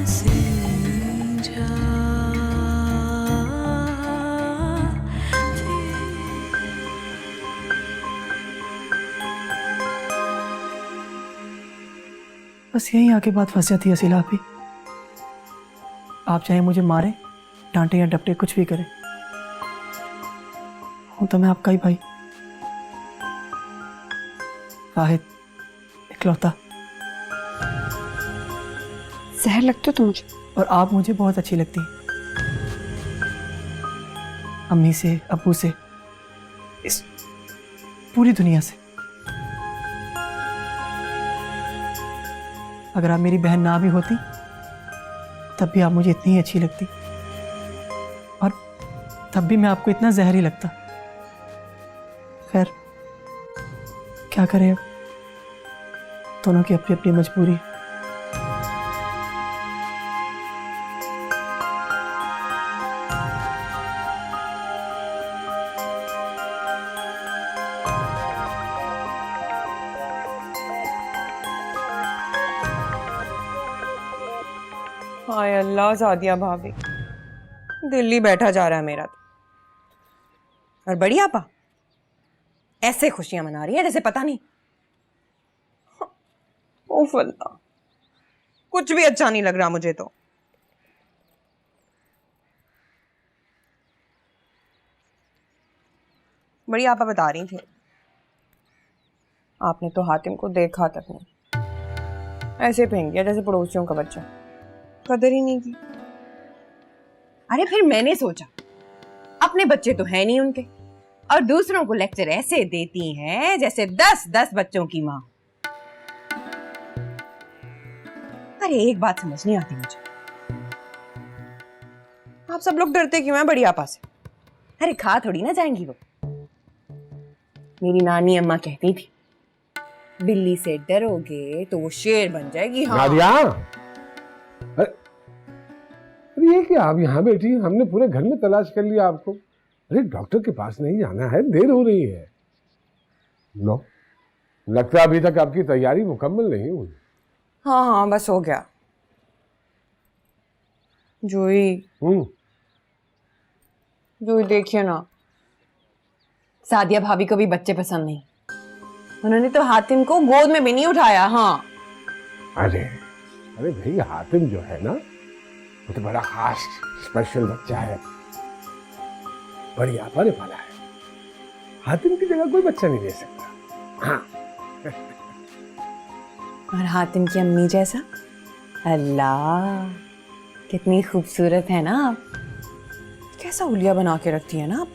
बस यहीं आके बात फंस जाती है असीला आपी। आप चाहे मुझे मारे, डांटे या डपटे, कुछ भी करें, हूं तो मैं आपका ही भाई, वाहिद, इकलौता। जहर लगते हो तुम मुझे। और आप मुझे बहुत अच्छी लगती हैं, अम्मी से, अब्बू से, इस पूरी दुनिया से। अगर आप मेरी बहन ना भी होती तब भी आप मुझे इतनी ही अच्छी लगती, और तब भी मैं आपको इतना जहरी लगता। खैर क्या करें, अब दोनों की अपनी अपनी मजबूरी। हाय अल्लाह, सादिया भाभी, दिल्ली बैठा जा रहा है मेरा तो। और बड़ी आपा ऐसे खुशियां मना रही है जैसे पता नहीं। ओफ अल्लाह, कुछ भी अच्छा नहीं लग रहा मुझे तो। बड़ी आपा बता रही थी, आपने तो हातिम को देखा तक नहीं, ऐसे फेंक दिया जैसे पड़ोसियों का बच्चा, कदर ही नहीं की। अरे फिर मैंने सोचा अपने बच्चे तो है नहीं उनके, और दूसरों को लेक्चर ऐसे देती हैं जैसे 10-10 बच्चों की माँ। अरे एक बात समझ नहीं आती मुझे, आप सब लोग डरते क्यों हैं बड़ी आपा से? अरे खा थोड़ी ना जाएंगी वो। मेरी नानी अम्मा कहती थी, बिल्ली से डरोगे तो वो शेर बन जाएगी। हाँ नादिया, अरे ये क्या आप यहाँ बैठी? हमने पूरे घर में तलाश कर लिया आपको। अरे डॉक्टर के पास नहीं जाना है, देर हो रही है। लो, लगता है अभी तक आपकी तैयारी मुकम्मल नहीं हुई। हाँ हाँ बस हो गया। जोई जोई देखिए ना, सादिया भाभी को भी बच्चे पसंद नहीं, उन्होंने तो हातिम को गोद में भी नहीं उठाया। हाँ अरे अरे भाई, हातिम जो है ना, वो तो बड़ा खास स्पेशल बच्चा है, बड़ी आपा ने पाला है। हातिम की जगह कोई बच्चा नहीं ले सकता। हाँ। और हातिम की अम्मी जैसा। अल्लाह, कितनी खूबसूरत है ना आप, कैसा उलिया बना के रखती है ना आप।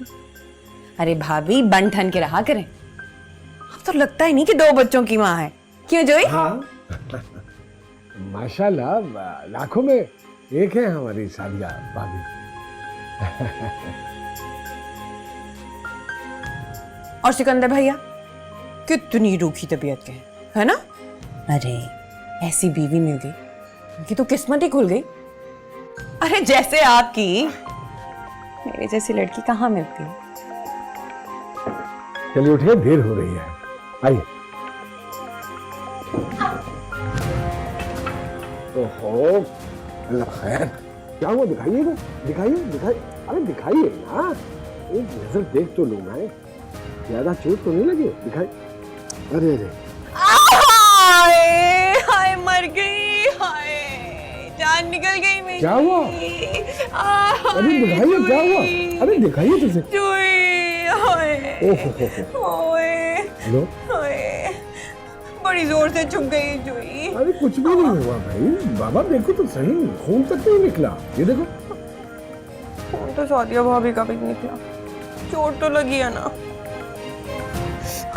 अरे भाभी, बन ठन के रहा करें, अब तो लगता ही नहीं कि 2 बच्चों की माँ है। क्यों जोई? हाँ माशाल्लाह, लाखों में एक है हमारी सादिया भाभी। और सिकंदर भैया कितनी रूखी तबीयत के हैं, है ना? अरे ऐसी बीवी मिल गई, उनकी तो किस्मत ही खुल गई। अरे जैसे आपकी, मेरे जैसी लड़की कहाँ मिलती है। चलिए उठिए, देर हो रही है, आइए। ओहो, अल्लाह खैर, क्या हुआ? दिखाइए ना, दिखाइए। अरे दिखाइए ना, एक नजर देख तो लूं मैं, ज्यादा चोट तो नहीं लगी? दिखाइए। अरे अरे, हाय मर गई, हाय जान निकल गई मेरी। क्या हुआ? अरे दिखाइए, क्या हुआ? अरे दिखाइए तो सही। लो, बड़ी जोर से छुप गई जोई। अरे कुछ भी नहीं हुआ भाई, बाबा देखो तो सही, खून तक नहीं निकला, ये देखो। खून तो सादिया भाभी का भी निकला, चोट तो लगी है ना।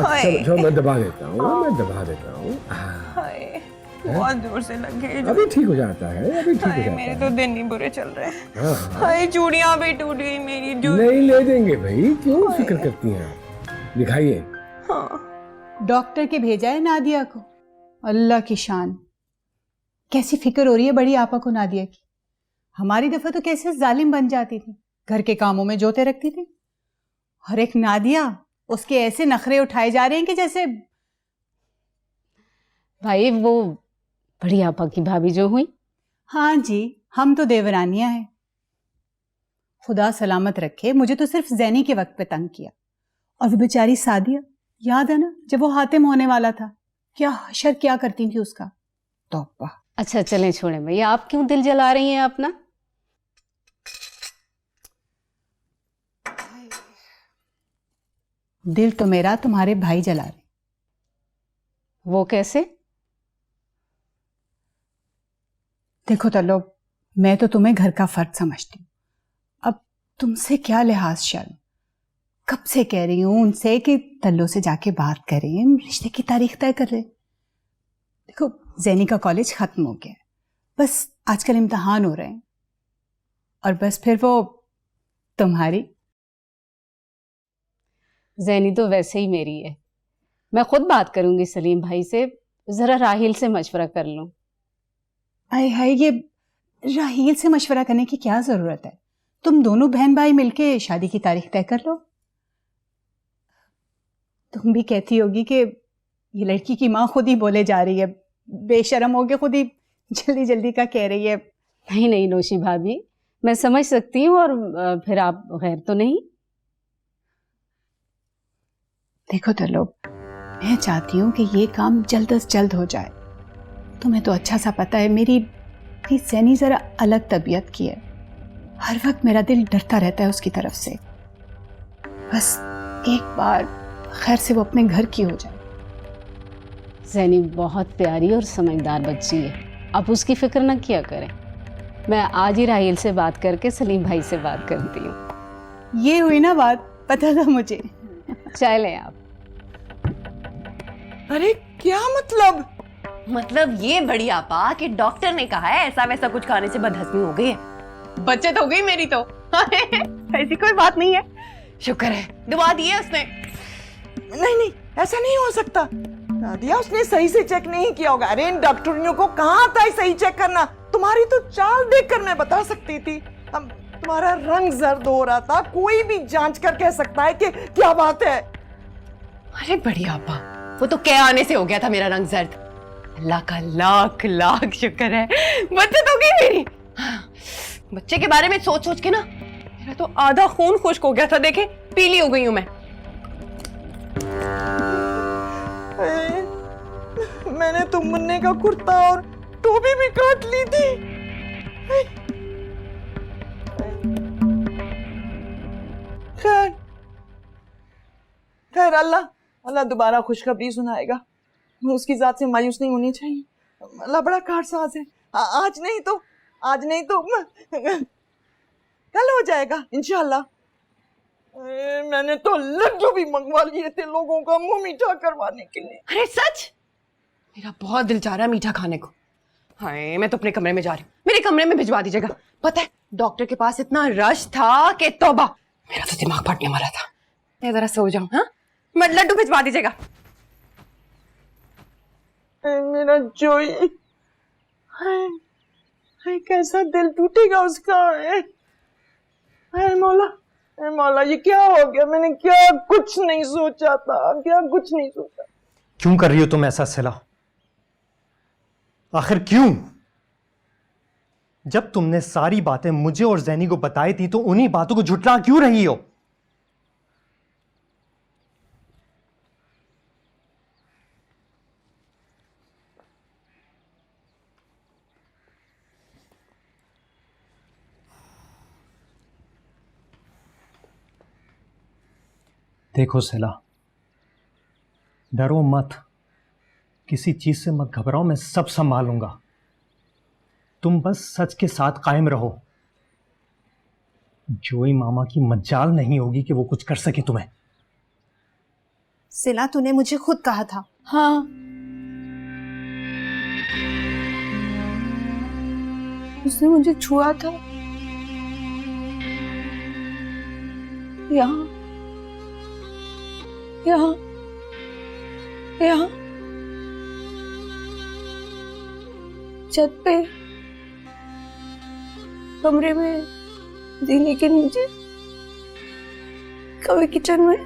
अच्छा, मैं दबा देता हूँ, बहुत जोर से लग गई। अभी ठीक हो जाता है, अभी ठीक हो जाता है। मेरे तो दिन ही बुरे चल रहे हैं। हाँ। हाय चूड़ियां भी टूट गई मेरी। जो नहीं ले देंगे भाई, क्यों फिक्र करती हैं आप? दिखाइए। हाँ। डॉक्टर के भेजा है नादिया को। अल्लाह की शान, कैसी फिक्र हो रही है बड़ी आपा को नादिया की। हमारी दफा तो कैसे जालिम बन जाती थी, घर के कामों में जोते रखती थी, और एक नादिया, उसके ऐसे नखरे उठाए जा रहे हैं कि जैसे। भाई वो बड़ी आपा की भाभी जो हुई, हाँ जी, हम तो देवरानियां हैं। खुदा सलामत रखे, मुझे तो सिर्फ जैनी के वक्त पे तंग किया। और वो बेचारी सादिया, याद है ना जब वो हातिम होने वाला था, क्या हशर क्या करती थी उसका। तौबा। अच्छा चलें छोड़ें भैया, आप क्यों दिल जला रही हैं अपना? दिल तो मेरा तुम्हारे भाई जला रहे। वो कैसे? देखो तल्लो, मैं तो तुम्हें घर का फर्द समझती हूँ। अब तुमसे क्या लिहाज शर्म। कब से कह रही हूँ उनसे कि तल्लो से जाके बात करें, रिश्ते की तारीख तय कर रहे। देखो जैनी का कॉलेज खत्म हो गया है, बस आजकल इम्तिहान हो रहे हैं और बस फिर वो तुम्हारी। जैनी तो वैसे ही मेरी है। मैं खुद बात करूंगी सलीम भाई से, जरा राहिल से मशवरा कर लूं। आए हाय, ये राहील से मशवरा करने की क्या जरूरत है? तुम दोनों बहन भाई मिलके शादी की तारीख तय कर लो। तुम भी कहती होगी कि ये लड़की की माँ खुद ही बोले जा रही है, बेशरम होके खुद ही जल्दी जल्दी का कह रही है। नहीं नहीं नौशी भाभी, मैं समझ सकती हूँ। और फिर आप गैर तो नहीं? देखो तो लोग, मैं चाहती हूँ कि ये काम जल्द से जल्द हो जाए। तुम्हें तो अच्छा सा पता है मेरी सैनी जरा अलग तबीयत की है। हर वक्त मेरा दिल डरता रहता है उसकी तरफ से। बस एक बार खैर से वो अपने घर की हो जाए। जैनी बहुत प्यारी और समझदार बच्ची है, आप उसकी फिक्र न किया करें। मैं आज ही राहिल से बात करके सलीम भाई से बात करती हूँ। ये हुई ना बात, पता था मुझे। चलें आप। अरे क्या मतलब? मतलब ये बढ़िया पा कि डॉक्टर ने कहा है ऐसा वैसा कुछ खाने से बदहजमी हो गई है। बचत हो गई मेरी तो। ऐसी कोई बात नहीं है, शुक्र है दुआ दी है उसने। नहीं नहीं, ऐसा नहीं हो सकता नादिया, उसने सही से चेक नहीं किया होगा। अरे इन डॉक्टरियों को कहाँ आता है सही चेक करना? तुम्हारी तो चाल देखकर मैं बता सकती थी। अब तुम्हारा रंग जर्द हो रहा था, कोई भी जांच कर कह सकता है कि क्या बात है। अरे बढ़िया पा, वो तो क्या आने से हो गया था मेरा रंग जर्द। अल्लाह का लाख लाख शुक्र है, बचत हो गई मेरी। बच्चे के बारे में सोच सोच के ना मेरा तो आधा खून खुश्क हो गया था। देखे पीली हो गई हूं मैं। मैंने तो मुन्ने का कुर्ता और टोपी भी काट ली थी। खैर खैर, अल्लाह अल्लाह दोबारा खुशखबरी सुनाएगा। उसकी जात से मायूस नहीं होनी चाहिए। अल्लाह बड़ा कारसाज है। आज नहीं तो कल हो जाएगा इंशाल्लाह। मैंने तो लड्डू भी मंगवा लिए थे लोगों का मुंह मीठा करवाने के लिए। अरे सच, मेरा बहुत दिल चाह रहा है मीठा खाने को। हाय, मैं तो अपने कमरे में जा रही हूँ, मेरे कमरे में भिजवा दीजिएगा। पता है डॉक्टर के पास इतना रश था कि तौबा, मेरा तो दिमाग फटने वाला था। मैं जरा सो जाऊं। हाँ, मत लड्डू भिजवा दीजिएगा। मेरा जोई, हाय हाय, कैसा दिल टूटेगा उसका। हाय मौला, हाय मौला, ये क्या हो गया? मैंने क्या कुछ नहीं सोचा था, क्या कुछ नहीं सोचा। क्यों कर रही हो तुम ऐसा सिला? आखिर क्यों? जब तुमने सारी बातें मुझे और जैनी को बताई थी तो उन्हीं बातों को झुठला क्यों रही हो? देखो सिला, डरो मत, किसी चीज से मत घबराओ, मैं सब संभालूंगा। तुम बस सच के साथ कायम रहो। जोई मामा की मजाल नहीं होगी कि वो कुछ कर सके तुम्हें। सिला, तूने मुझे खुद कहा था। हाँ, उसने मुझे छुआ था। यहाँ यहाँ यहाँ छत पे, कमरे में, जीने के नीचे, कभी किचन में,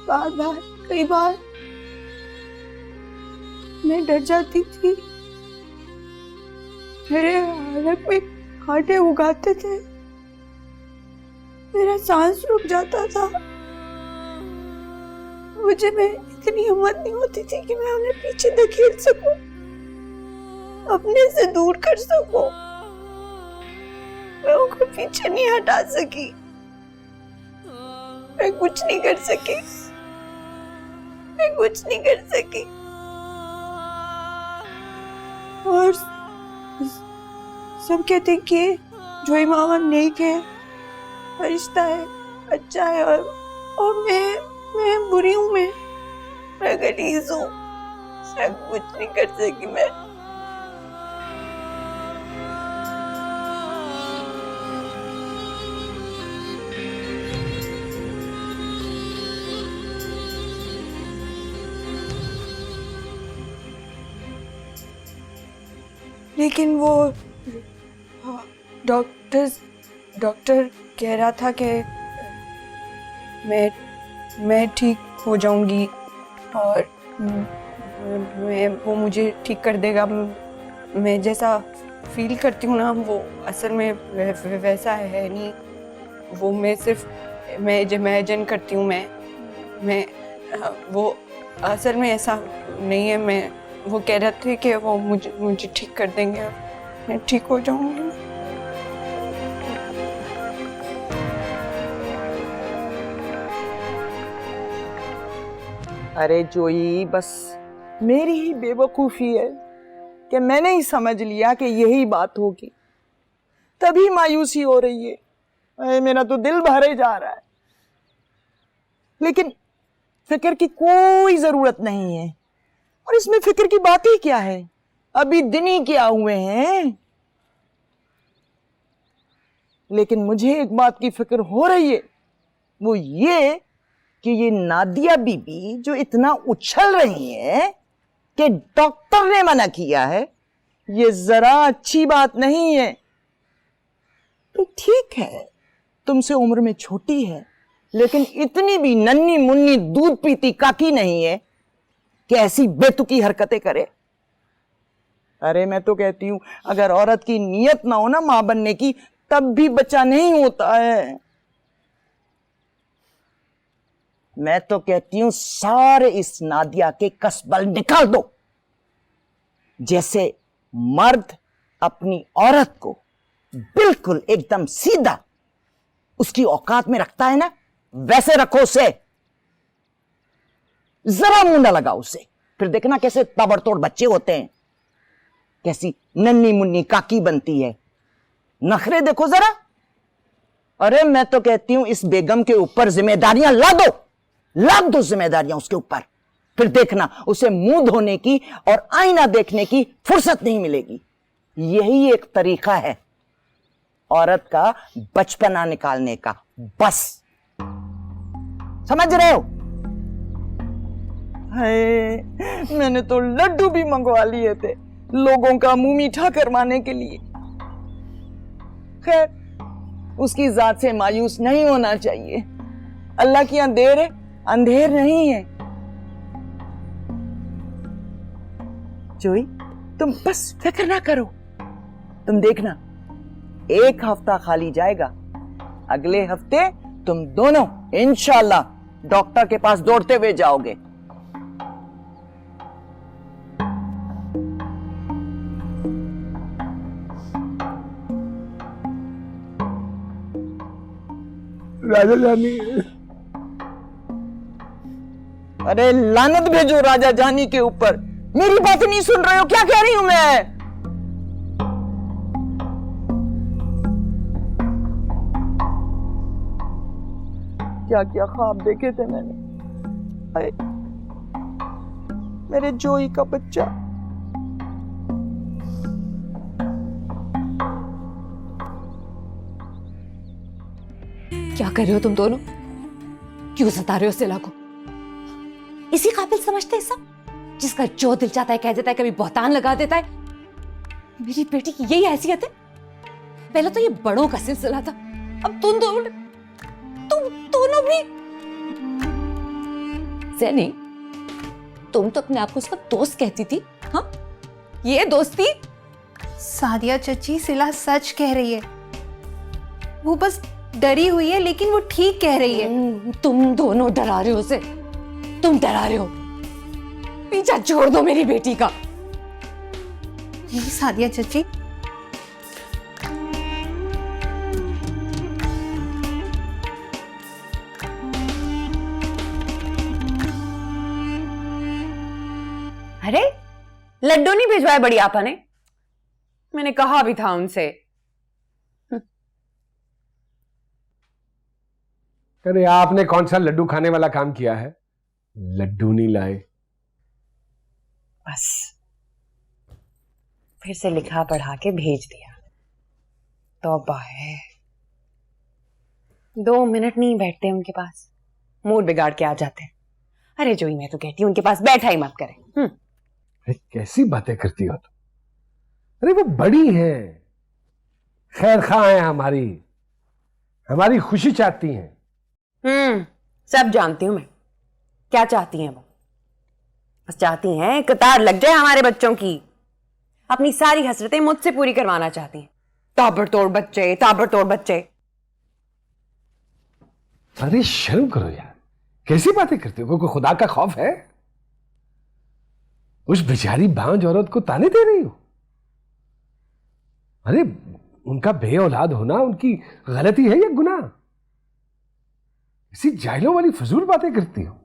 बार बार, कई बार मैं डर जाती थी मेरे हलक में कांटे उगाते थे, मेरा सांस रुक जाता था। मुझे में इतनी हिम्मत नहीं होती थी कि मैं उन्हें पीछे धकेल सकूं, अपने से दूर कर सकूं। मैं उनको पीछे नहीं हटा सकी, मैं कुछ नहीं कर सकी, मैं कुछ नहीं कर सकी। और सब कहते हैं कि जोई मामा नेक है, फरिश्ता है, अच्छा है, और मैं बुरी हूँ, मैं गलीज हूँ, मैं कुछ नहीं कर सकी। मैं लेकिन वो डॉक्टर कह रहा था कि मैं ठीक हो जाऊंगी और वो मुझे ठीक कर देगा। मैं जैसा फील करती हूँ ना, वो असल में वैसा है नहीं। वो मैं सिर्फ मैं इमेजिन करती हूँ। मैं वो असल में ऐसा नहीं है। वो कह रहे थे कि वो मुझे ठीक कर देंगे, मैं ठीक हो जाऊंगी। अरे जोई, बस मेरी ही बेवकूफ़ी है कि मैंने ही समझ लिया कि यही बात होगी, तभी मायूसी हो रही है। अरे मेरा तो दिल भरे जा रहा है। लेकिन फिक्र की कोई ज़रूरत नहीं है, और इसमें फिक्र की बात ही क्या है, अभी दिन ही क्या हुए हैं। लेकिन मुझे एक बात की फिक्र हो रही है, वो ये कि ये नादिया बीबी जो इतना उछल रही है कि डॉक्टर ने मना किया है, ये जरा अच्छी बात नहीं है। तो ठीक है, तुमसे उम्र में छोटी है, लेकिन इतनी भी नन्ही मुन्नी दूध पीती काकी नहीं है कि ऐसी बेतुकी हरकतें करे। अरे मैं तो कहती हूं, अगर औरत की नीयत ना हो ना मां बनने की, तब भी बच्चा नहीं होता है। मैं तो कहती हूं सारे इस नादिया के कसबल निकाल दो। जैसे मर्द अपनी औरत को बिल्कुल एकदम सीधा उसकी औकात में रखता है ना, वैसे रखो उसे। जरा मुंडा लगाओ उसे, फिर देखना कैसे ताबड़तोड़ बच्चे होते हैं, कैसी नन्ही मुन्नी काकी बनती है। नखरे देखो जरा। अरे मैं तो कहती हूं इस बेगम के ऊपर जिम्मेदारियां लाद दो जिम्मेदारियां उसके ऊपर, फिर देखना उसे मुंह धोने की और आईना देखने की फुर्सत नहीं मिलेगी। यही एक तरीका है औरत का बचपना निकालने का, बस। समझ रहे हो? हाय, मैंने तो लड्डू भी मंगवा लिए थे लोगों का मुंह मीठा करवाने के लिए। खैर, उसकी जात से मायूस नहीं होना चाहिए। अल्लाह की यहां देर है, अंधेर नहीं है। जोई, तुम बस फिक्र ना करो। तुम देखना, एक हफ्ता खाली जाएगा, अगले हफ्ते तुम दोनों इंशाल्लाह डॉक्टर के पास दौड़ते हुए जाओगे। राजा जानी, अरे लानत भेजो राजा जानी के ऊपर। मेरी बात नहीं सुन रहे हो? क्या कह रही हूं मैं? क्या क्या ख्वाब देखे थे मैंने। अरे मेरे जोई का बच्चा। क्या कर रहे हो तुम दोनों? क्यों सता रहे हो सिला को? इसी काबिल समझते हैं सब, जिसका जो दिल चाहता है कह देता है, कभी बहतान लगा देता है। मेरी बेटी की यही हैसियत है। पहले तो ये बड़ों का सिलसिला था, अब तुम दोनों भी। ज़ैनी, तुम तो अपने आप को उसका दोस्त कहती थी। हाँ, ये दोस्ती सादिया चची, सिला सच कह रही है। वो बस डरी हुई है, लेकिन वो ठीक कह रही है। तुम दोनों डरा रहे हो उसे, तुम डरा रहे हो। पीछा छोड़ दो मेरी बेटी का। नहीं सादिया चची, अरे लड्डू नहीं भिजवाए बड़ी आपा ने? मैंने कहा भी था उनसे। अरे आपने कौन सा लड्डू खाने वाला काम किया है? लड्डू नहीं लाए। बस फिर से लिखा पढ़ा के भेज दिया। तौबा है, 2 मिनट नहीं बैठते उनके पास, मूड बिगाड़ के आ जाते हैं। अरे जोई, मैं तो कहती हूँ उनके पास बैठा ही मत करें। अरे कैसी बातें करती हो तुम? अरे वो बड़ी है, खैर खा है, हमारी खुशी चाहती हैं। सब जानती हूं मैं क्या चाहती हैं वो। बस चाहती हैं कतार लग जाए हमारे बच्चों की। अपनी सारी हसरतें मुझसे पूरी करवाना चाहती हैं। ताबड़तोड़ बच्चे, ताबड़तोड़ बच्चे। अरे शर्म करो यार, कैसी बातें करती हो? कोई खुदा का खौफ है? उस बेचारी बांझ औरत को ताने दे रही हो? अरे उनका बे औलाद होना उनकी गलती है या गुनाह? इसी जाहिलों वाली फजूल बातें करती हो।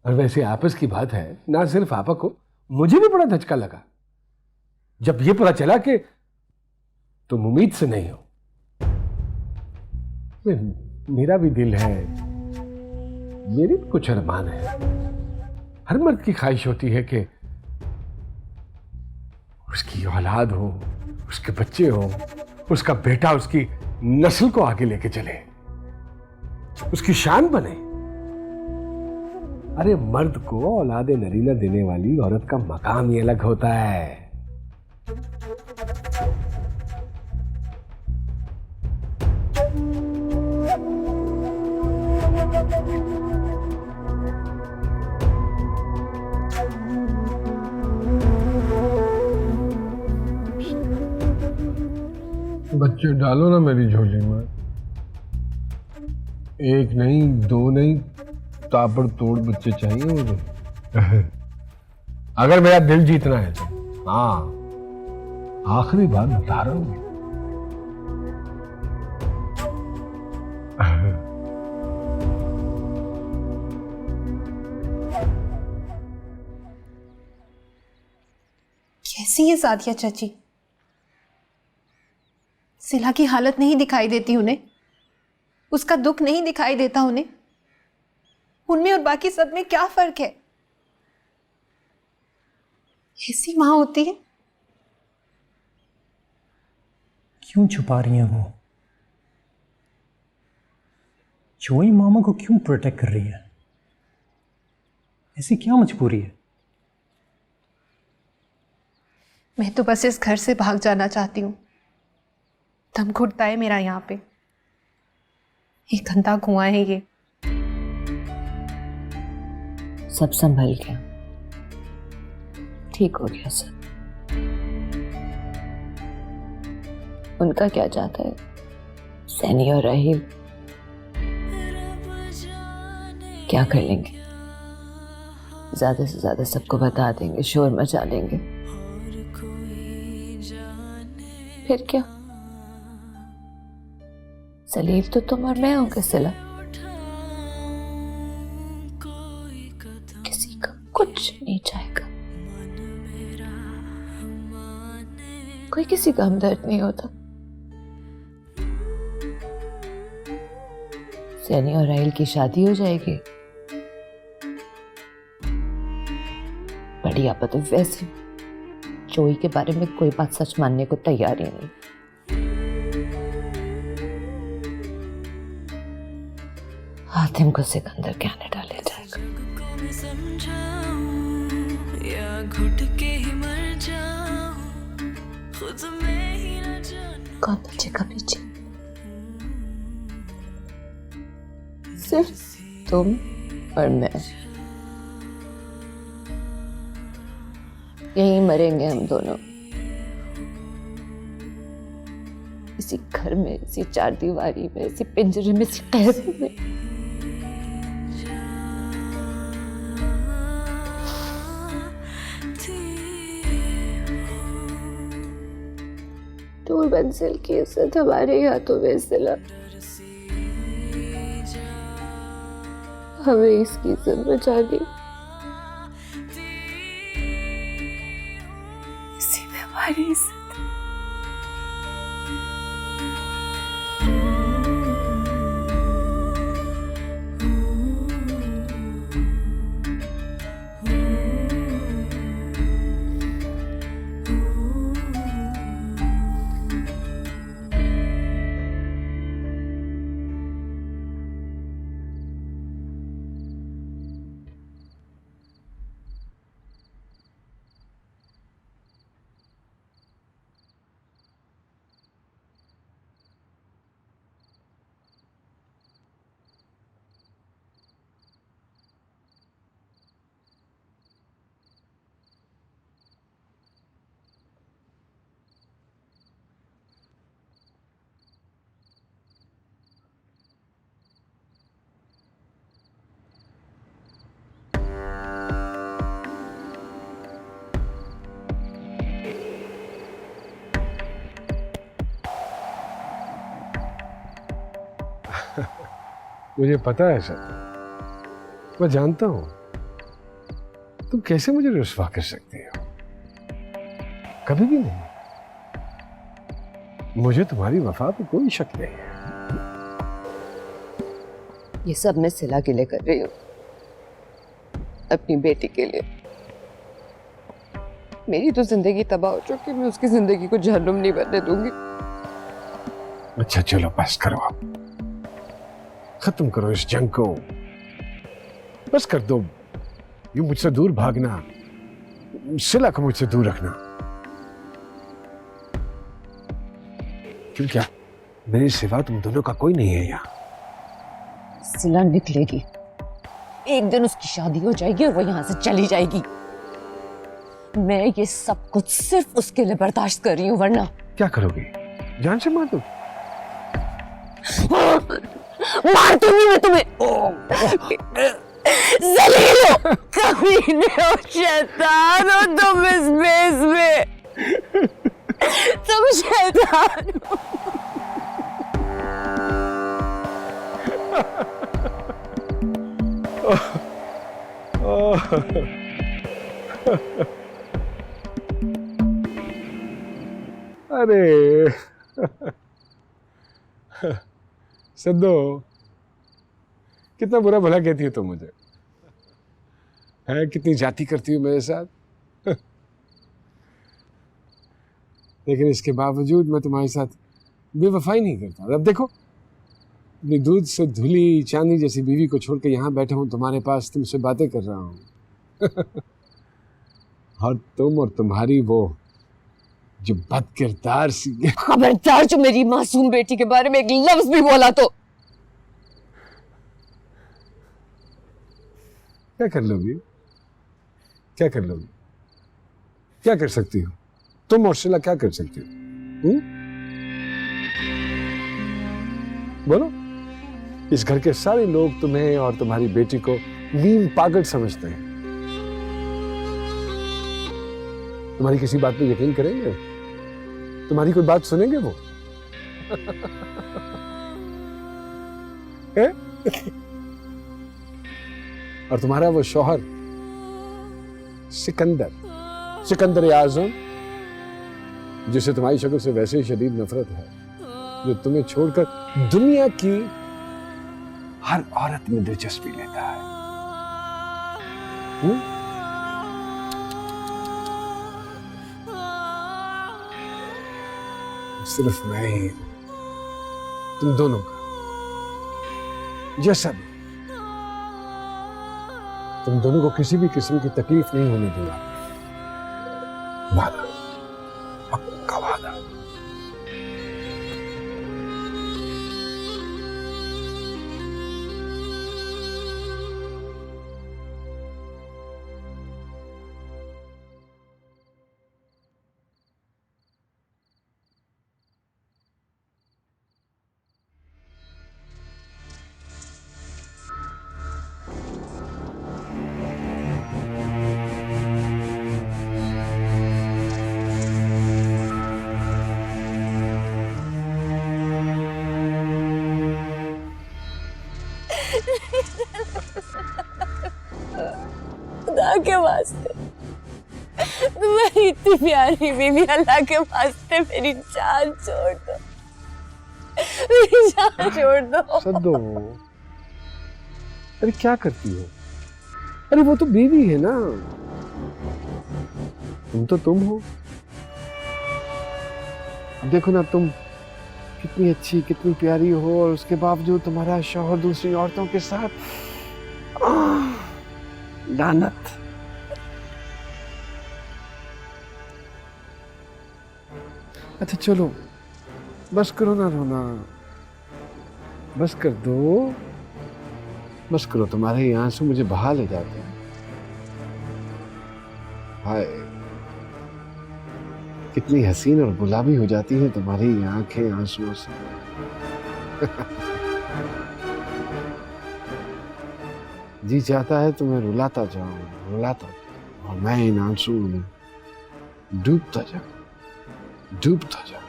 और वैसे आपस की बात है, ना सिर्फ आपा को, मुझे भी बड़ा धचका लगा जब ये पता चला कि तुम उम्मीद से नहीं हो। मेरा भी दिल है, मेरे भी कुछ अरमान है। हर मर्द की ख्वाहिश होती है कि उसकी औलाद हो, उसके बच्चे हो, उसका बेटा उसकी नस्ल को आगे लेके चले, उसकी शान बने। अरे मर्द को औलादे नरीना देने वाली औरत का मकाम ही अलग होता है। बच्चे डालो ना मेरी झोली में। 1 नहीं, 2 नहीं, ताबड़तोड़ बच्चे चाहिए मुझे। अगर मेरा दिल जीतना है तो हाँ, आखिरी बार बता रहा हूं। कैसी है सादिया चाची? सिला की हालत नहीं दिखाई देती उन्हें, उसका दुख नहीं दिखाई देता उन्हें। उनमें और बाकी सब में क्या फर्क है? ऐसी मां होती है। क्यों छुपा रही हैं वो? जोई मामा को क्यों प्रोटेक्ट कर रही है? ऐसी क्या मजबूरी है? मैं तो बस इस घर से भाग जाना चाहती हूँ। दम घुटता है मेरा यहाँ पे। एक गंदा कुआं है ये। सब संभल गया, ठीक हो गया सब। उनका क्या जाता है? सैनी और राहिल क्या कर लेंगे? ज्यादा से ज्यादा सबको बता देंगे, शोर मचा देंगे। फिर क्या? सलील तो तुम और मैं होंगे सिला। किसी का कुछ नहीं चाहेगा, कोई किसी का हमदर्द नहीं होता। सैनी और राहिल की शादी हो जाएगी। बड़ी आपत है। वैसे जोई के बारे में कोई बात सच मानने को तैयार ही नहीं। हातिम को सिकंदर क्या न डाले जाएगा। कौन बचेगा पीछे? सिर्फ तुम और मैं। यहीं मरेंगे हम दोनों, इसी घर में, इसी चारदीवारी में, इसी पिंजरे में, इसी कैद में। तो मंजिल की इज्जत हमारे हाथों में सिला, हमें इसकी इज्जत बचानी, इसी में हमारी इज्जत। मुझे पता है सर, मैं जानता हूं तुम कैसे मुझे रुस्वा कर सकती हो। कभी भी नहीं। मुझे तुम्हारी वफा पे कोई शक नहीं है। ये सब मैं सिला के लिए कर रही हूँ, अपनी बेटी के लिए। मेरी तो जिंदगी तबाह हो चुकी, मैं उसकी जिंदगी को जहन्नुम नहीं बनने दूंगी। अच्छा चलो बस करो, आप खत्म करो इस जंग को, बस कर दो। ये मुझसे दूर भागना, सिला को मुझसे दूर रखना। क्यों, क्या मेरे सिवा तुम दोनों का कोई नहीं है यहाँ? सिला निकलेगी, एक दिन उसकी शादी हो जाएगी और वो यहाँ से चली जाएगी। मैं ये सब कुछ सिर्फ उसके लिए बर्दाश्त कर रही हूँ, वरना क्या करोगी? जान से मार दो? मार दूंगी मैं तुम्हें। जलील हो, कमीने हो, शैतान हो तुम इस बेस में। तुम शैतान हो। अरे सद्दो, कितना बुरा भला कहती हो तुम मुझे, है कितनी जाती करती हो मेरे साथ। लेकिन इसके बावजूद मैं तुम्हारे साथ बेवफाई नहीं करता। अब देखो, अपनी दूध से धुली चांदी जैसी बीवी को छोड़ के यहाँ बैठा हूँ तुम्हारे पास, तुमसे बातें कर रहा हूँ। और तुम और तुम्हारी वो जो बदकिरदार सी। खबरदार, जो मेरी मासूम बेटी के बारे में एक लफ्ज भी बोला तो। क्या कर लोगी? क्या कर लोगी? क्या कर सकती हो तुम और शिला? क्या कर सकती हो? बोलो। इस घर के सारे लोग तुम्हें और तुम्हारी बेटी को नीम पागल समझते हैं। तुम्हारी किसी बात पे यकीन करेंगे? तुम्हारी कोई बात सुनेंगे वो? और तुम्हारा वो शौहर सिकंदर आजम, जिसे तुम्हारी शक्ल से वैसे ही शदीद नफरत है, जो तुम्हें छोड़कर दुनिया की हर औरत में दिलचस्पी लेता है। सिर्फ मैं ही तुम दोनों का, जैसा भी, तुम दोनों को किसी भी किस्म की तकलीफ नहीं होने दूंगा। वादा, पक्का वादा। खुदा के वास्ते, तुम्हारी इतनी प्यारी बीवी, अल्लाह के वास्ते मेरी जान छोड़ दो, मेरी जान छोड़ दो। सद्दो, अरे क्या करती हो? अरे वो तो बीवी है ना, तुम तो तुम हो। अब देखो ना, तुम कितनी अच्छी, कितनी प्यारी हो, और उसके बावजूद तुम्हारा शौहर दूसरी औरतों के साथ। लानत। अच्छा चलो, बस करो ना रोना, बस कर दो, बस करो। तुम्हारे ये आंसू मुझे बहा ले जाते हैं। हाय, कितनी हसीन और गुलाबी हो जाती हैं तुम्हारी ये आंखें आंसुओं से। जी चाहता है तुम्हें रुलाता जाऊं, रुलाता जाऊं, और मैं इन आंसुओं में डूबता जाऊं, डूबता जाऊं।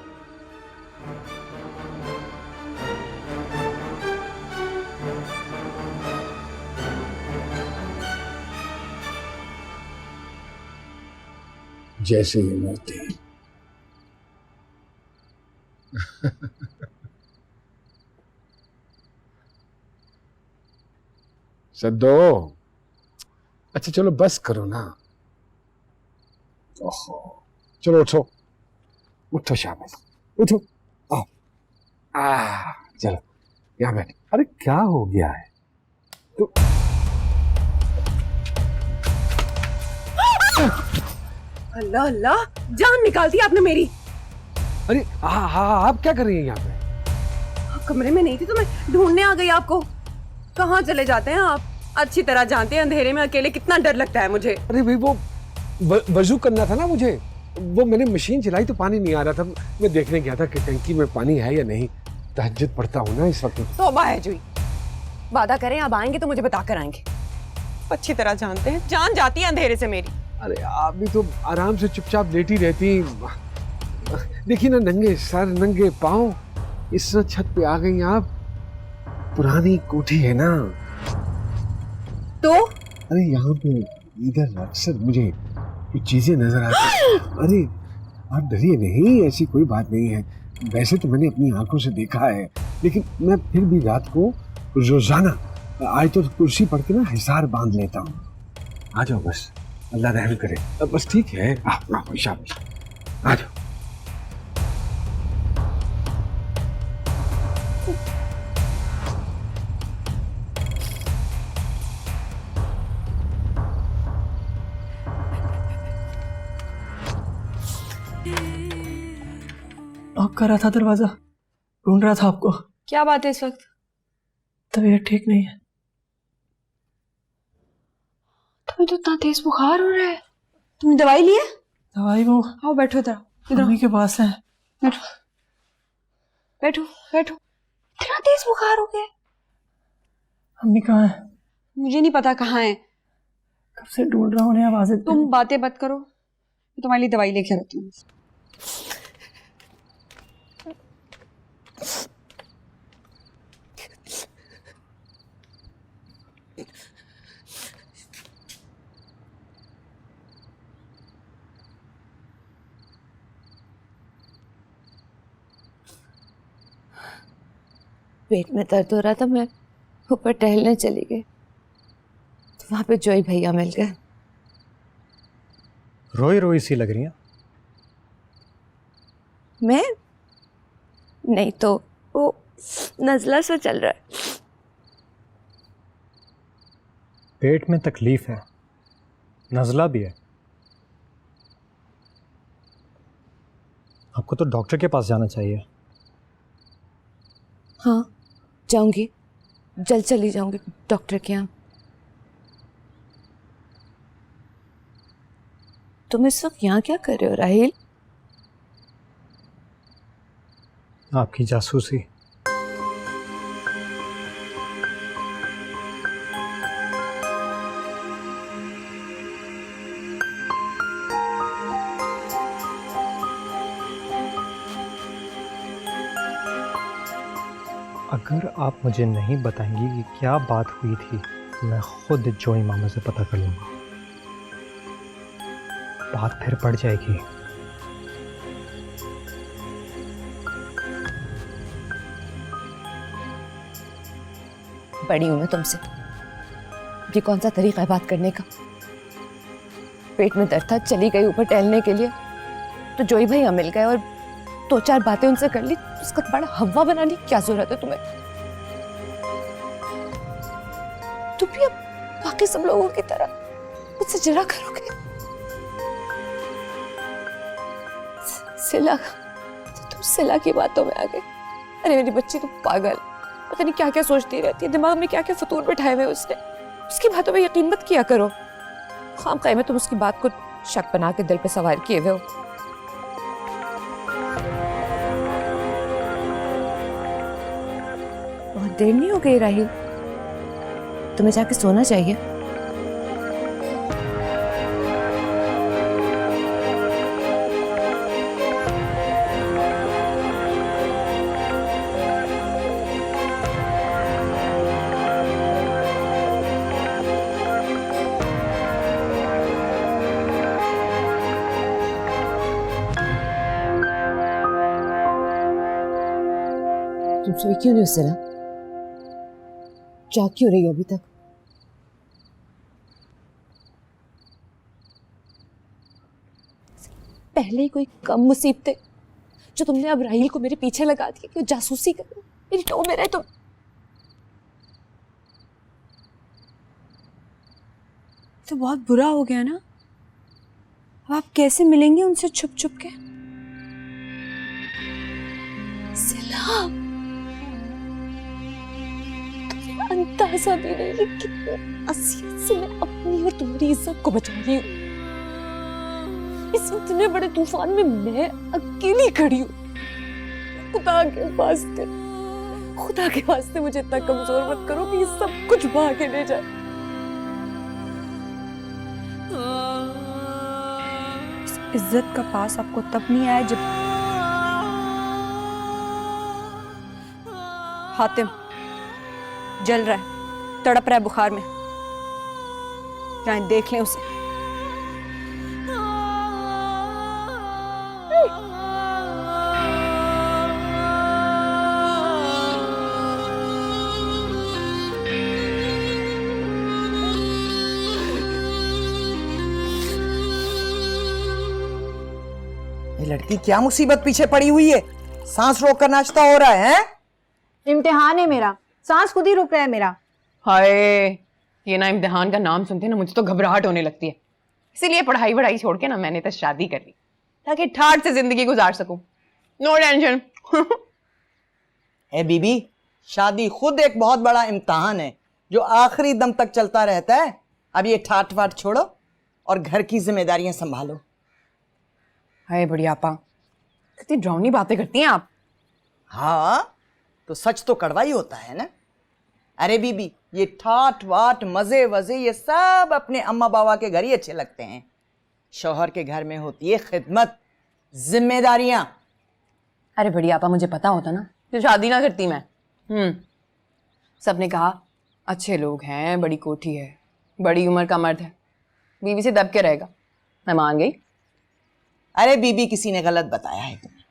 जैसे ये मोती। सद्दो, अच्छा चलो बस करो ना। ओहो, चलो उठो, उठो शाबाश, उठो। चलो यहाँ बैठ। अरे क्या हो गया है? तो अल्लाह अल्लाह, जान निकाल दी आपने मेरी। अरे हाँ, आप क्या कर रही हैं यहाँ पे? आप कमरे में नहीं थी तो मैं ढूंढने आ गई आपको। कहाँ चले जाते हैं आप? अच्छी तरह जानते हैं अंधेरे में अकेले कितना डर लगता है मुझे। अरे भाई, वो वजू करना था ना मुझे, वो मैंने मशीन चलाई तो पानी नहीं आ रहा था। मैं देखने गया था कि टंकी में पानी है या नहीं। तहज्जुद पढ़ता हूँ ना इस वक्त। तौबा है जुई, वादा करें अब आएंगे तो मुझे बता कर आएंगे। अच्छी तरह जानते हैं, जान जाती है अंधेरे से मेरी। अरे आप भी तो आराम से चुपचाप लेटी रहती। देखिए ना, नंगे सर नंगे पाँव इस छत पे आ गई आप। पुरानी कोठी है ना, तो अरे यहाँ पे इधर अक्सर मुझे कुछ चीजें नजर आती। अरे आप डरिए नहीं, ऐसी कोई बात नहीं है। वैसे तो मैंने अपनी आंखों से देखा है, लेकिन मैं फिर भी रात को रोजाना आयतुल कुर्सी पढ़ के ना हिसार बांध लेता हूँ। आ जाओ बस, अल्लाह रहम करे। बस ठीक है, शाबाश, आ जाओ। नॉक कर रहा था दरवाजा, ढूंढ रहा था आपको। क्या बात है इस वक्त? तबीयत ठीक नहीं है। तुम्हें तो इतना तेज बुखार हो रहा है। तुमने दवाई ली है? दवाई वो आओ बैठो इधर, इधर मम्मी के पास है। बैठो बैठो बैठो। इतना तेज बुखार हो गया? मम्मी कहाँ है? मुझे नहीं पता कहाँ है। कब से ढूंढ रहा हूँ, उन्हें आवाजें। तुम बातें मत करो, मैं तुम्हारे लिए दवाई लेके आती हूँ। पेट में दर्द हो रहा था, मैं ऊपर टहलने चली गई तो वहां पे जोई भैया मिल गए। रोई रोई सी लग रही हैं। मैं नहीं तो वो नज़ला सा चल रहा है। पेट में तकलीफ है, नज़ला भी है। आपको तो डॉक्टर के पास जाना चाहिए। हाँ जाऊंगी, जल्द चली जाऊंगी डॉक्टर के यहाँ। तुम इस वक्त यहाँ क्या कर रहे हो राहिल? आपकी जासूसी। अगर आप मुझे नहीं बताएंगी कि क्या बात हुई थी, मैं खुद जोई मामा से पता कर लूँगा। बात फिर पड़ जाएगी। बड़ी हूं मैं तुमसे, ये कौन सा तरीका है बात करने का? पेट में दर्द था, चली गई ऊपर टहलने के लिए, तो जोई भैया मिल गए और 2-4 बातें उनसे कर ली, उसका बड़ा हवा बना ली। क्या जरूरत है तुम्हें? तुम भी अब बाकी सब लोगों की तरह मुझसे जरा करोगे? सिला, तो तुम सिला की बातों में आ गए। अरे मेरी बच्ची, तुम पागल, पता नहीं क्या क्या सोचती रहती है, दिमाग में क्या क्या फतूर बैठाए हुए उसने। उसकी बातों में यकीन मत किया करो। खामखा में तुम उसकी बात को शक बना के दिल पे सवार किए हुए हो। बहुत देर नहीं हो गई राहिल, तुम्हें जाके सोना चाहिए। तुम सोई क्यों नहीं उससे ना? जाग क्यों रही हो अभी तक? पहले ही कोई कम मुसीबतें जो तुमने अब राहिल को मेरे पीछे लगा दी कि वो जासूसी कर रही, मेरी टो में रहे तुम। तो बहुत बुरा हो गया ना। अब आप कैसे मिलेंगे उनसे छुप छुप के? सिला, अंदाजा भी नहीं है कितनी असियत से मैं अपनी और तुम्हारी इज्जत को बचा रही हूँ। इस इतने बड़े तूफान में मैं अकेली खड़ी हूँ। खुदा के वास्ते मुझे इतना कमजोर मत करो कि ये सब कुछ बहा के ले जाए। इस इज्जत का पास आपको तब नहीं आया जब हातिम जल रहा है, तड़प रहा है बुखार में, जाएं देख लें उसे। ये लड़की क्या मुसीबत पीछे पड़ी हुई है? सांस रोक कर नाश्ता हो रहा है? इम्तिहान है मेरा, सांस खुद ही रुक रहा है मेरा। हाय, ये ना इम्तिहान का नाम सुनते ना मुझे तो घबराहट होने लगती है। इसीलिए पढ़ाई वढ़ाई छोड़ के ना मैंने तो शादी कर ली ताकि ठाठ से जिंदगी गुजार सकूं। No tension. ए बीबी, शादी खुद एक बहुत बड़ा इम्तिहान है जो आखिरी दम तक चलता रहता है। अब ये ठाट वाट छोड़ो और घर की जिम्मेदारियां संभालो। हाय बड़ी आपा, कितनी ड्रावनी बातें करती हैं आप। हाँ, तो सच तो कड़वा ही होता है ना। अरे बीबी, ये ठाट वाट मजे वजे ये सब अपने अम्मा बाबा के घर ही अच्छे लगते हैं। शौहर के घर में होती है खिदमत, जिम्मेदारियां। अरे बड़ी आपा, मुझे पता होता ना तो शादी ना करती मैं। सबने कहा अच्छे लोग हैं, बड़ी कोठी है, बड़ी उम्र का मर्द है, बीवी से दब के रहेगा। मैं मान गई। अरे बीबी, किसी ने गलत बताया है तुम्हें।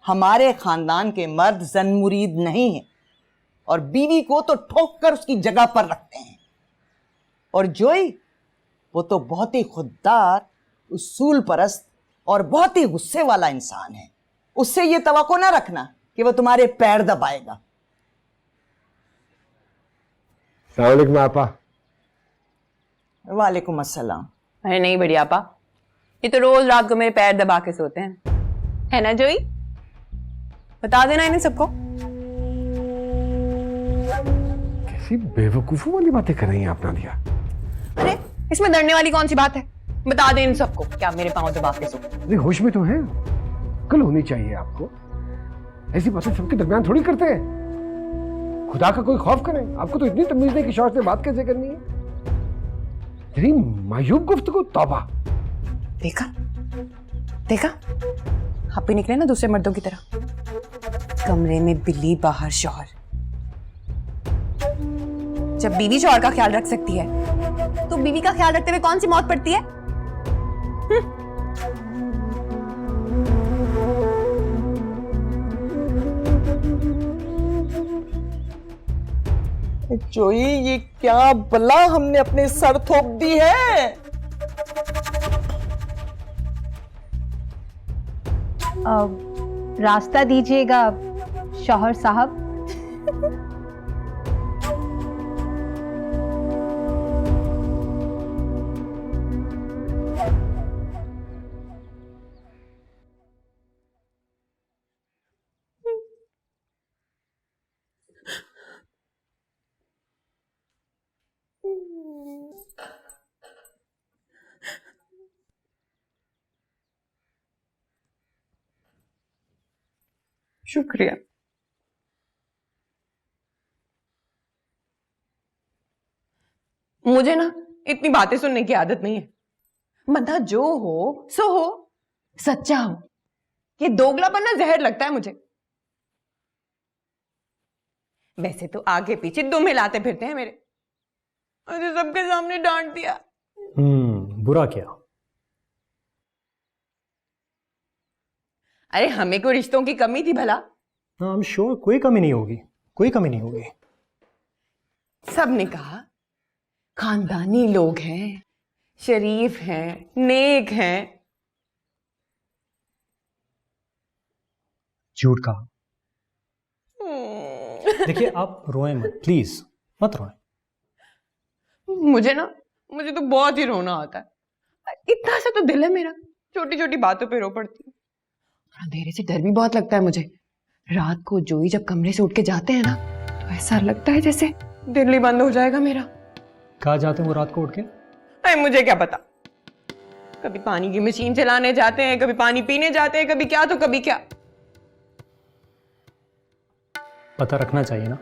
हमारे खानदान के मर्द जन मुरीद नहीं है और बीवी को तो ठोक कर उसकी जगह पर रखते हैं। और जोई, वो तो बहुत ही खुददार, उसूल परस्त और बहुत ही गुस्से वाला इंसान है। उससे ये तवक्को ना रखना कि वो तुम्हारे पैर दबाएगा। अस्सलाम वालेकुम आपा। वालेकुम अस्सलाम। अरे नहीं बड़ी आपा, ये तो रोज रात को मेरे पैर दबा के सोते हैं, है ना जोई? बता देना इन्हें सबको। कैसी बेवकूफों वाली बातें कर रही हैं आप नादिया। अरे इसमें डरने वाली कौन सी बात है? बता दें इन सबको। क्या मेरे पांव दबा के सो? अरे होश में तो है, कल होनी चाहिए आपको। ऐसी बातें सबके दरमियान थोड़ी करते हैं। खुदा का कोई खौफ करें। आपको तो इतनी तमीज नहीं कि शौहर से बात कैसे करनी है। तेरी मायूब गुफ्तगू, तौबा। देखा देखा, आप भी निकले ना दूसरे मर्दों की तरह। कमरे में बिल्ली, बाहर शौहर। जब बीवी शौहर का ख्याल रख सकती है तो बीवी का ख्याल रखते हुए कौन सी मौत पड़ती है? जोई, ये क्या बला हमने अपने सर थोप दी है। रास्ता दीजिएगा शौहर साहब। शुक्रिया। मुझे ना इतनी बातें सुनने की आदत नहीं है। बंदा जो हो सो हो, सच्चा हो। ये दोगलापन ना जहर लगता है मुझे। वैसे तो आगे पीछे दुम हिलाते फिरते हैं मेरे, मुझे सबके सामने डांट दिया। बुरा किया। अरे हमें कोई रिश्तों की कमी थी भला? आई एम श्योर कोई कमी नहीं होगी, कोई कमी नहीं होगी। सबने कहा खानदानी लोग हैं, शरीफ हैं, नेक हैं। झूठ कहा। देखिए आप रोएं मत, प्लीज मत रोएं। मुझे तो बहुत ही रोना आता है। इतना सा तो दिल है मेरा, छोटी छोटी बातों पे रो पड़ती हूँ। अंधेरे से डर भी बहुत लगता है मुझे। रात को जोई जब कमरे से उठ के जाते हैं ना, तो ऐसा लगता है जैसे दिल ही बंद हो जाएगा मेरा। कहाँ जाते हैं वो रात को उठ के? अरे मुझे क्या पता, कभी पानी की मशीन चलाने जाते हैं, कभी पानी पीने जाते हैं, कभी क्या तो कभी क्या। पता रखना चाहिए ना,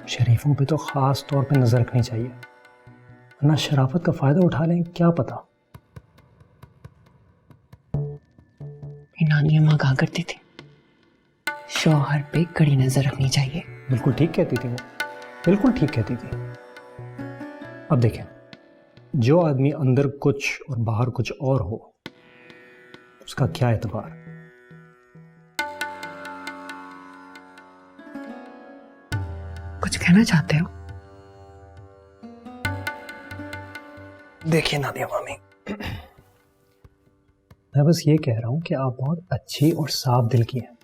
शरीफों पे तो खास तौर पे नजर रखनी चाहिए, वरना शराफत का फायदा उठा लें, क्या पता। नानी अम्मा कहा करती थी, शौहर पे कड़ी नजर रखनी चाहिए। बिल्कुल ठीक कहती थी वो, बिल्कुल ठीक कहती थी। अब देखें, जो आदमी अंदर कुछ और बाहर कुछ और हो, उसका क्या एतबार। कुछ कहना चाहते हो? देखिए नादिया मामी, मैं बस ये कह रहा हूं कि आप बहुत अच्छी और साफ दिल की हैं।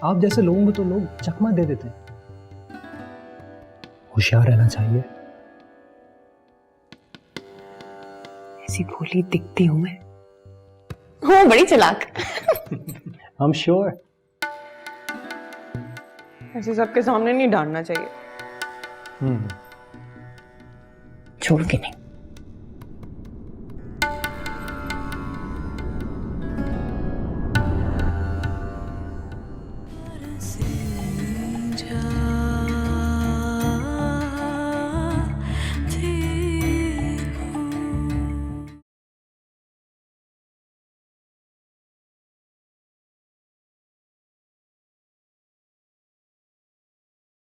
आप जैसे लोगों को तो लोग चकमा दे देते हैं। होशियार रहना चाहिए। ऐसी भोली दिखती हूं मैं? हूं बड़ी चालाक। I am sure. ऐसे सबके सामने नहीं डांटना चाहिए। हम्म। छोड़ के नहीं।